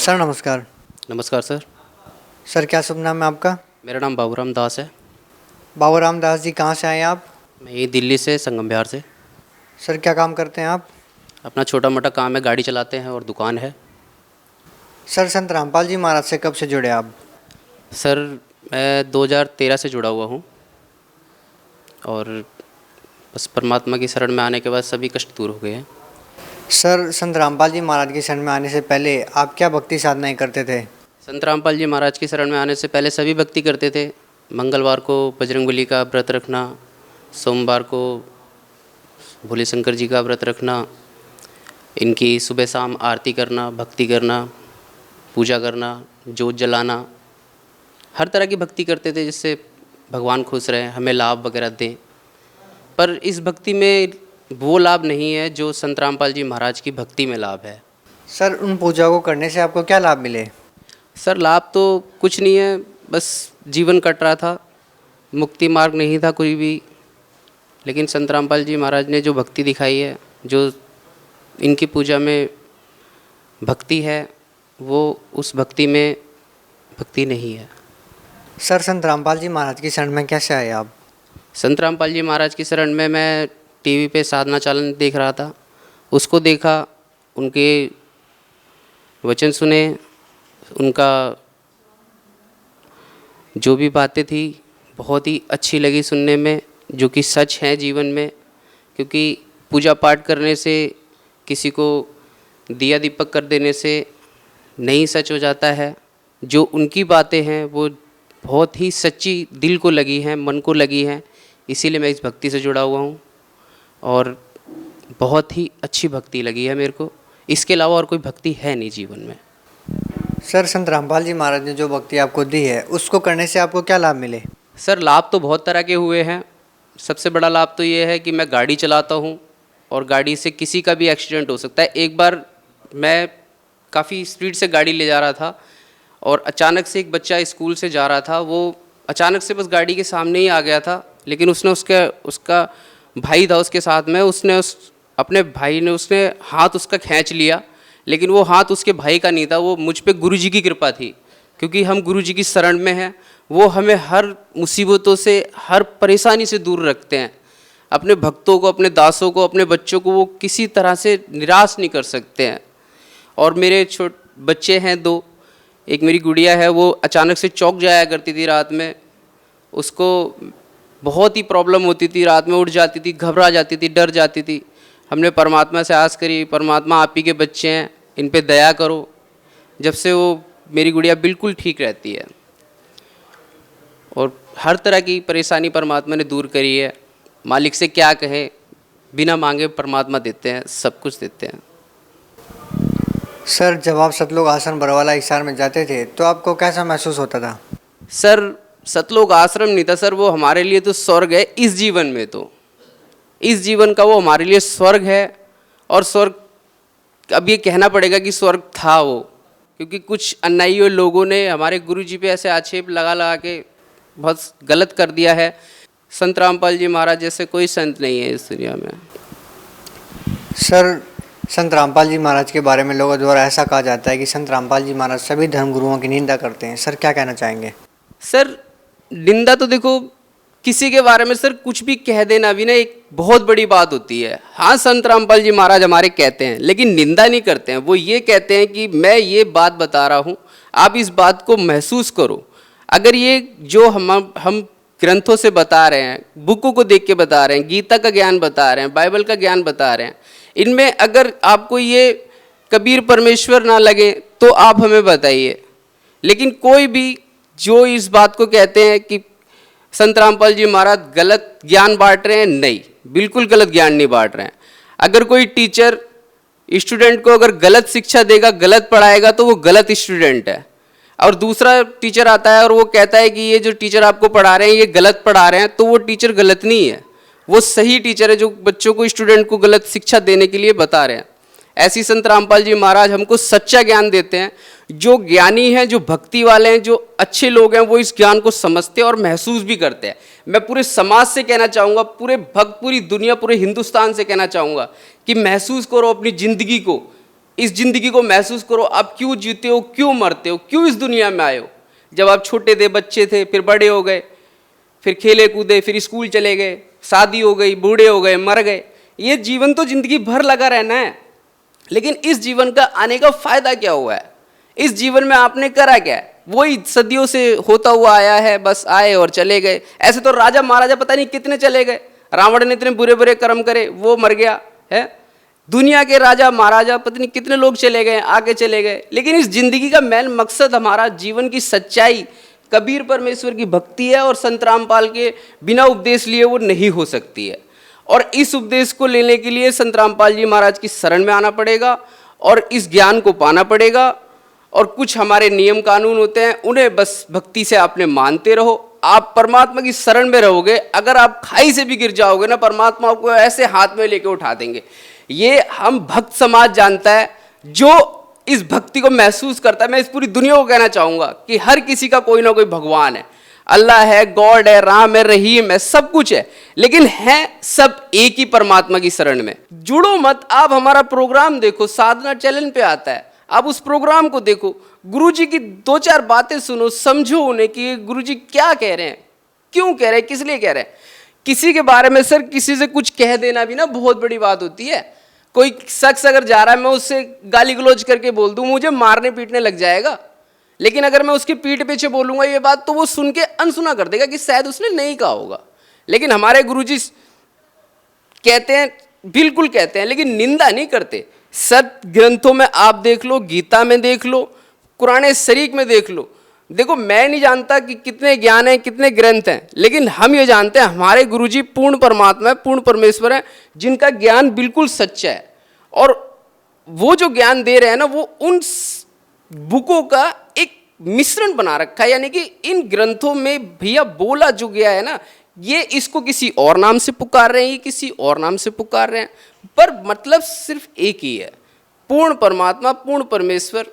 Sir नमस्कार। नमस्कार sir. Sir क्या शुभ नाम है आपका? मेरा नाम बाबूराम दास है। बाबूराम दास जी, कहाँ से आए हैं आप? मैं ये दिल्ली से संगम विहार से। सर क्या काम करते हैं आप? अपना छोटा मोटा काम है, गाड़ी चलाते हैं और दुकान है। सर संत रामपाल जी महाराज से कब से जुड़े आप? सर मैं 2013 से जुड़ा हुआ हूँ और बस परमात्मा की शरण में आने के बाद सभी कष्ट दूर हो गए हैं। सर संत रामपाल जी महाराज की शरण में आने से पहले आप क्या भक्ति साधनाएं करते थे? संत रामपाल जी महाराज की शरण में आने से पहले सभी भक्ति करते थे। मंगलवार को बजरंगबली का व्रत रखना, सोमवार को भोले शंकर जी का व्रत रखना, इनकी सुबह शाम आरती करना, भक्ति करना, पूजा करना, जोत जलाना, हर तरह की भक्ति करते थे जिससे भगवान खुश रहें, हमें लाभ वगैरह दें। पर इस भक्ति में वो लाभ नहीं है जो संत रामपाल जी महाराज की भक्ति में लाभ है। सर उन पूजा को करने से आपको क्या लाभ मिले? सर लाभ तो कुछ नहीं है, बस जीवन कट रहा था, मुक्ति मार्ग नहीं था कोई भी। लेकिन संत रामपाल जी महाराज ने जो भक्ति दिखाई है, जो इनकी पूजा में भक्ति है, वो उस भक्ति में भक्ति नहीं है। सर संत रामपाल जी महाराज की शरण में कैसे आए आप? संत रामपाल जी महाराज की शरण में मैं टीवी पे साधना चालन देख रहा था, उसको देखा, उनके वचन सुने, उनका जो भी बातें थी बहुत ही अच्छी लगी सुनने में, जो कि सच है जीवन में। क्योंकि पूजा पाठ करने से, किसी को दिया दीपक कर देने से नहीं सच हो जाता है। जो उनकी बातें हैं वो बहुत ही सच्ची दिल को लगी हैं, मन को लगी हैं, इसीलिए मैं इस भक्ति से जुड़ा हुआ हूँ और बहुत ही अच्छी भक्ति लगी है मेरे को। इसके अलावा और कोई भक्ति है नहीं जीवन में। सर संत रामपाल जी महाराज ने जो भक्ति आपको दी है उसको करने से आपको क्या लाभ मिले? सर लाभ तो बहुत तरह के हुए हैं। सबसे बड़ा लाभ तो ये है कि मैं गाड़ी चलाता हूँ और गाड़ी से किसी का भी एक्सीडेंट हो सकता है। एक बार मैं काफ़ी स्पीड से गाड़ी ले जा रहा था और अचानक से एक बच्चा स्कूल से जा रहा था, वो अचानक से बस गाड़ी के सामने ही आ गया था। लेकिन उसका भाई था उसके साथ में, अपने भाई ने हाथ उसका खींच लिया, लेकिन वो हाथ उसके भाई का नहीं था, वो मुझ पे गुरु जी की कृपा थी। क्योंकि हम गुरु जी की शरण में हैं, वो हमें हर मुसीबतों से, हर परेशानी से दूर रखते हैं। अपने भक्तों को, अपने दासों को, अपने बच्चों को वो किसी तरह से निराश नहीं कर सकते हैं। और मेरे बच्चे हैं 2, एक मेरी गुड़िया है, वो अचानक से चौंक जाया करती थी रात में, उसको बहुत ही प्रॉब्लम होती थी, रात में उठ जाती थी, घबरा जाती थी, डर जाती थी। हमने परमात्मा से आस करी, परमात्मा आप ही के बच्चे हैं, इन पे दया करो। जब से वो मेरी गुड़िया बिल्कुल ठीक रहती है और हर तरह की परेशानी परमात्मा ने दूर करी है। मालिक से क्या कहें, बिना मांगे परमात्मा देते हैं, सब कुछ देते हैं। सर जब आप सतलोक आश्रम बरवाला हिसार में जाते थे तो आपको कैसा महसूस होता था? सर सतलोक आश्रम नहीं था सर, वो हमारे लिए तो स्वर्ग है इस जीवन में। तो इस जीवन का वो हमारे लिए स्वर्ग है। और स्वर्ग, अब ये कहना पड़ेगा कि स्वर्ग था वो, क्योंकि कुछ अन्यायी लोगों ने हमारे गुरु जी पे ऐसे आक्षेप लगा के बहुत गलत कर दिया है। संत रामपाल जी महाराज जैसे कोई संत नहीं है इस दुनिया में। सर संत रामपाल जी महाराज के बारे में लोगों द्वारा ऐसा कहा जाता है कि संत रामपाल जी महाराज सभी धर्मगुरुओं की निंदा करते हैं। सर क्या कहना चाहेंगे? सर निंदा तो देखो, किसी के बारे में सर कुछ भी कह देना भी ना एक बहुत बड़ी बात होती है। हाँ संत रामपाल जी महाराज हमारे कहते हैं, लेकिन निंदा नहीं करते हैं। वो ये कहते हैं कि मैं ये बात बता रहा हूँ, आप इस बात को महसूस करो। अगर ये जो हम ग्रंथों से बता रहे हैं, बुकों को देख के बता रहे हैं, गीता का ज्ञान बता रहे हैं, बाइबल का ज्ञान बता रहे हैं, इनमें अगर आपको ये कबीर परमेश्वर ना लगे तो आप हमें बताइए। लेकिन कोई भी जो इस बात को कहते हैं कि संत रामपाल जी महाराज गलत ज्ञान बांट रहे हैं, नहीं, बिल्कुल गलत ज्ञान नहीं बांट रहे हैं। अगर कोई टीचर स्टूडेंट को अगर गलत शिक्षा देगा, गलत पढ़ाएगा, तो वो गलत स्टूडेंट है। और दूसरा टीचर आता है और वो कहता है कि ये जो टीचर आपको पढ़ा रहे हैं ये गलत पढ़ा रहे हैं, तो वो टीचर गलत नहीं है, वो सही टीचर है जो बच्चों को, स्टूडेंट को गलत शिक्षा देने के लिए बता रहे हैं। ऐसी संत रामपाल जी महाराज हमको सच्चा ज्ञान देते हैं। जो ज्ञानी हैं, जो भक्ति वाले हैं, जो अच्छे लोग हैं, वो इस ज्ञान को समझते हैं और महसूस भी करते हैं। मैं पूरे समाज से कहना चाहूँगा, पूरे भक्त, पूरी दुनिया, पूरे हिंदुस्तान से कहना चाहूँगा कि महसूस करो अपनी ज़िंदगी को इस ज़िंदगी को महसूस करो, आप क्यों जीते हो, क्यों मरते हो, क्यों इस दुनिया में आए हो। जब आप छोटे थे, बच्चे थे, फिर बड़े हो गए, फिर खेले कूदे, फिर स्कूल चले गए, शादी हो गई, बूढ़े हो गए, मर गए। ये जीवन तो ज़िंदगी भर लगा रहना है, लेकिन इस जीवन का आने का फ़ायदा क्या हुआ है, इस जीवन में आपने करा क्या है। वही सदियों से होता हुआ आया है, बस आए और चले गए। ऐसे तो राजा महाराजा पता नहीं कितने चले गए, रावण ने इतने बुरे बुरे कर्म करे, वो मर गया है। दुनिया के राजा महाराजा पता नहीं कितने लोग चले गए, आगे चले गए। लेकिन इस जिंदगी का मेन मकसद, हमारा जीवन की सच्चाई कबीर परमेश्वर की भक्ति है, और संत रामपाल के बिना उपदेश लिए वो नहीं हो सकती है। और इस उपदेश को लेने के लिए संत रामपाल जी महाराज की शरण में आना पड़ेगा और इस ज्ञान को पाना पड़ेगा। और कुछ हमारे नियम कानून होते हैं, उन्हें बस भक्ति से आपने मानते रहो। आप परमात्मा की शरण में रहोगे, अगर आप खाई से भी गिर जाओगे ना, परमात्मा आपको ऐसे हाथ में लेके उठा देंगे। ये हम भक्त समाज जानता है, जो इस भक्ति को महसूस करता है। मैं इस पूरी दुनिया को कहना चाहूंगा कि हर किसी का कोई ना कोई भगवान है, अल्लाह है, गॉड है, राम है, रहीम है, सब कुछ है, लेकिन है सब एक ही परमात्मा की शरण में। जुड़ो मत। आप हमारा प्रोग्राम देखो, साधना चैनल पे आता है, आप उस प्रोग्राम को देखो, गुरुजी की 2-4 बातें सुनो, समझो उन्हें कि गुरुजी क्या कह रहे हैं, क्यों कह रहे हैं, किस लिए कह रहे हैं। किसी के बारे में सर किसी से कुछ कह देना भी ना बहुत बड़ी बात होती है। कोई शख्स अगर जा रहा है, मैं उससे गाली गलौज करके बोल दूं, मुझे मारने पीटने लग जाएगा। लेकिन अगर मैं उसकी पीठ पीछे बोलूंगा ये बात, तो वो सुन के अनसुना कर देगा कि शायद उसने नहीं कहा होगा। लेकिन हमारे गुरुजी कहते हैं, बिल्कुल कहते हैं, लेकिन निंदा नहीं करते। सत ग्रंथों में आप देख लो, गीता में देख लो, कुरान शरीफ में देख लो। देखो, मैं नहीं जानता कि कितने ज्ञान हैं, कितने ग्रंथ हैं, लेकिन हम ये जानते हैं हमारे गुरुजी पूर्ण परमात्मा है, पूर्ण परमेश्वर है, जिनका ज्ञान बिल्कुल सच्चा है। और वो जो ज्ञान दे रहे हैं ना, वो उन बुकों का एक मिश्रण बना रखा है। यानी कि इन ग्रंथों में भैया बोला जो गया है ना, ये इसको किसी और नाम से पुकार रहे हैं, ये किसी और नाम से पुकार रहे हैं, पर मतलब सिर्फ एक ही है, पूर्ण परमात्मा, पूर्ण परमेश्वर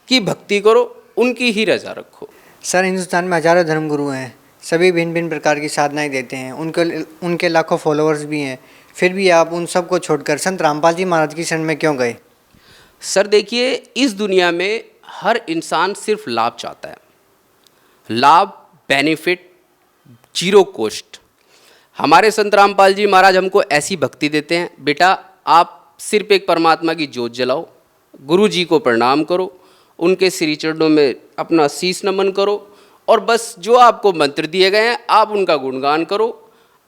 की भक्ति करो, उनकी ही रजा रखो। सर, हिंदुस्तान में हजारों धर्मगुरु हैं, सभी भिन्न भिन्न प्रकार की साधनाएं देते हैं, उनके लाखों फॉलोअर्स भी हैं, फिर भी आप उन सब को छोड़कर संत रामपाल जी महाराज की शरण में क्यों गए? सर देखिए, इस दुनिया में हर इंसान सिर्फ लाभ चाहता है, लाभ, बेनिफिट, जीरो कॉस्ट। हमारे संत रामपाल जी महाराज हमको ऐसी भक्ति देते हैं, बेटा आप सिर्फ एक परमात्मा की जोत जलाओ, गुरु जी को प्रणाम करो, उनके श्री चरणों में अपना शीश नमन करो, और बस जो आपको मंत्र दिए गए हैं आप उनका गुणगान करो।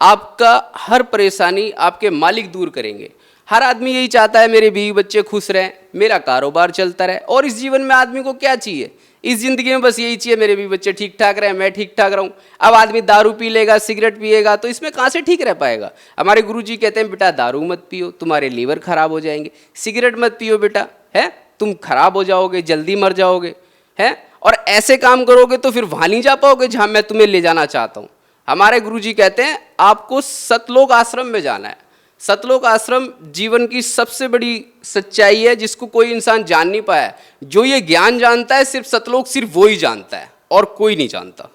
आपका हर परेशानी आपके मालिक दूर करेंगे। हर आदमी यही चाहता है मेरे बीवी बच्चे खुश रहें, मेरा कारोबार चलता रहे, और इस जीवन में आदमी को क्या चाहिए, इस ज़िंदगी में बस यही चाहिए, मेरे बीवी बच्चे ठीक ठाक रहें, मैं ठीक ठाक रहूं। अब आदमी दारू पी लेगा, सिगरेट पिएगा, तो इसमें कहाँ से ठीक रह पाएगा। हमारे गुरुजी कहते हैं, बेटा दारू मत पियो, तुम्हारे लीवर खराब हो जाएंगे। सिगरेट मत पियो बेटा, है तुम खराब हो जाओगे, जल्दी मर जाओगे, है। और ऐसे काम करोगे तो फिर वहाँ नहीं जा पाओगे जहाँ मैं तुम्हें ले जाना चाहता हूँ। हमारे गुरुजी कहते हैं आपको सतलोक आश्रम में जाना है। सतलोक आश्रम जीवन की सबसे बड़ी सच्चाई है, जिसको कोई इंसान जान नहीं पाया। जो ये ज्ञान जानता है सिर्फ सतलोक, सिर्फ वो ही जानता है, और कोई नहीं जानता।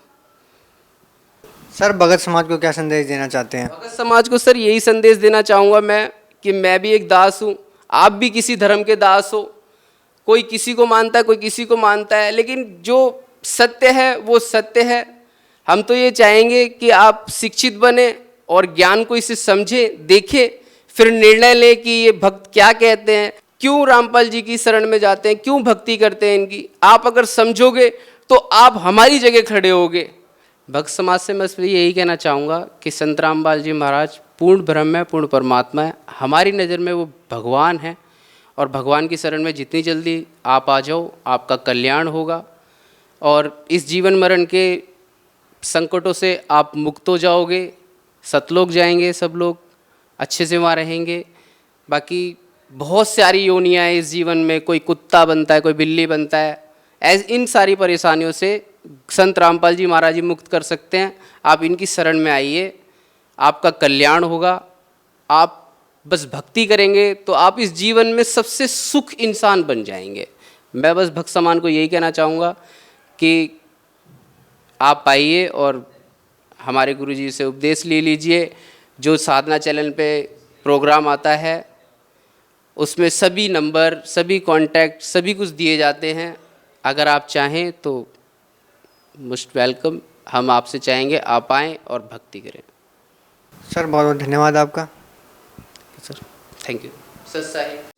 सर, भगत समाज को क्या संदेश देना चाहते हैं? भगत समाज को सर यही संदेश देना चाहूँगा मैं कि मैं भी एक दास हूँ, आप भी किसी धर्म के दास हो। कोई किसी को मानता है, कोई किसी को मानता है, लेकिन जो सत्य है वो सत्य है। हम तो ये चाहेंगे कि आप शिक्षित बने और ज्ञान को इसे समझे, देखे, फिर निर्णय ले कि ये भक्त क्या कहते हैं, क्यों रामपाल जी की शरण में जाते हैं, क्यों भक्ति करते हैं इनकी। आप अगर समझोगे तो आप हमारी जगह खड़े होगे। भक्त समाज से मैं यही कहना चाहूँगा कि संत रामपाल जी महाराज पूर्ण ब्रह्म है, पूर्ण परमात्मा है, हमारी नज़र में वो भगवान है। और भगवान की शरण में जितनी जल्दी आप आ जाओ, आपका कल्याण होगा, और इस जीवन मरण के संकटों से आप मुक्त हो जाओगे। सतलोक जाएंगे सब लोग, अच्छे से वहाँ रहेंगे। बाकी बहुत सारी योनियाँ हैं इस जीवन में, कोई कुत्ता बनता है, कोई बिल्ली बनता है। इन सारी परेशानियों से संत रामपाल जी महाराज जी मुक्त कर सकते हैं। आप इनकी शरण में आइए, आपका कल्याण होगा। आप बस भक्ति करेंगे तो आप इस जीवन में सबसे सुख इंसान बन जाएंगे। मैं बस भक्त समाज को यही कहना चाहूँगा कि आप आइए और हमारे गुरुजी से उपदेश ले लीजिए। जो साधना चैनल पे प्रोग्राम आता है उसमें सभी नंबर, सभी कॉन्टैक्ट, सभी कुछ दिए जाते हैं। अगर आप चाहें तो मोस्ट वेलकम। हम आपसे चाहेंगे आप आएँ और भक्ति करें। सर बहुत बहुत धन्यवाद आपका। Sir thank you. Sir Sahib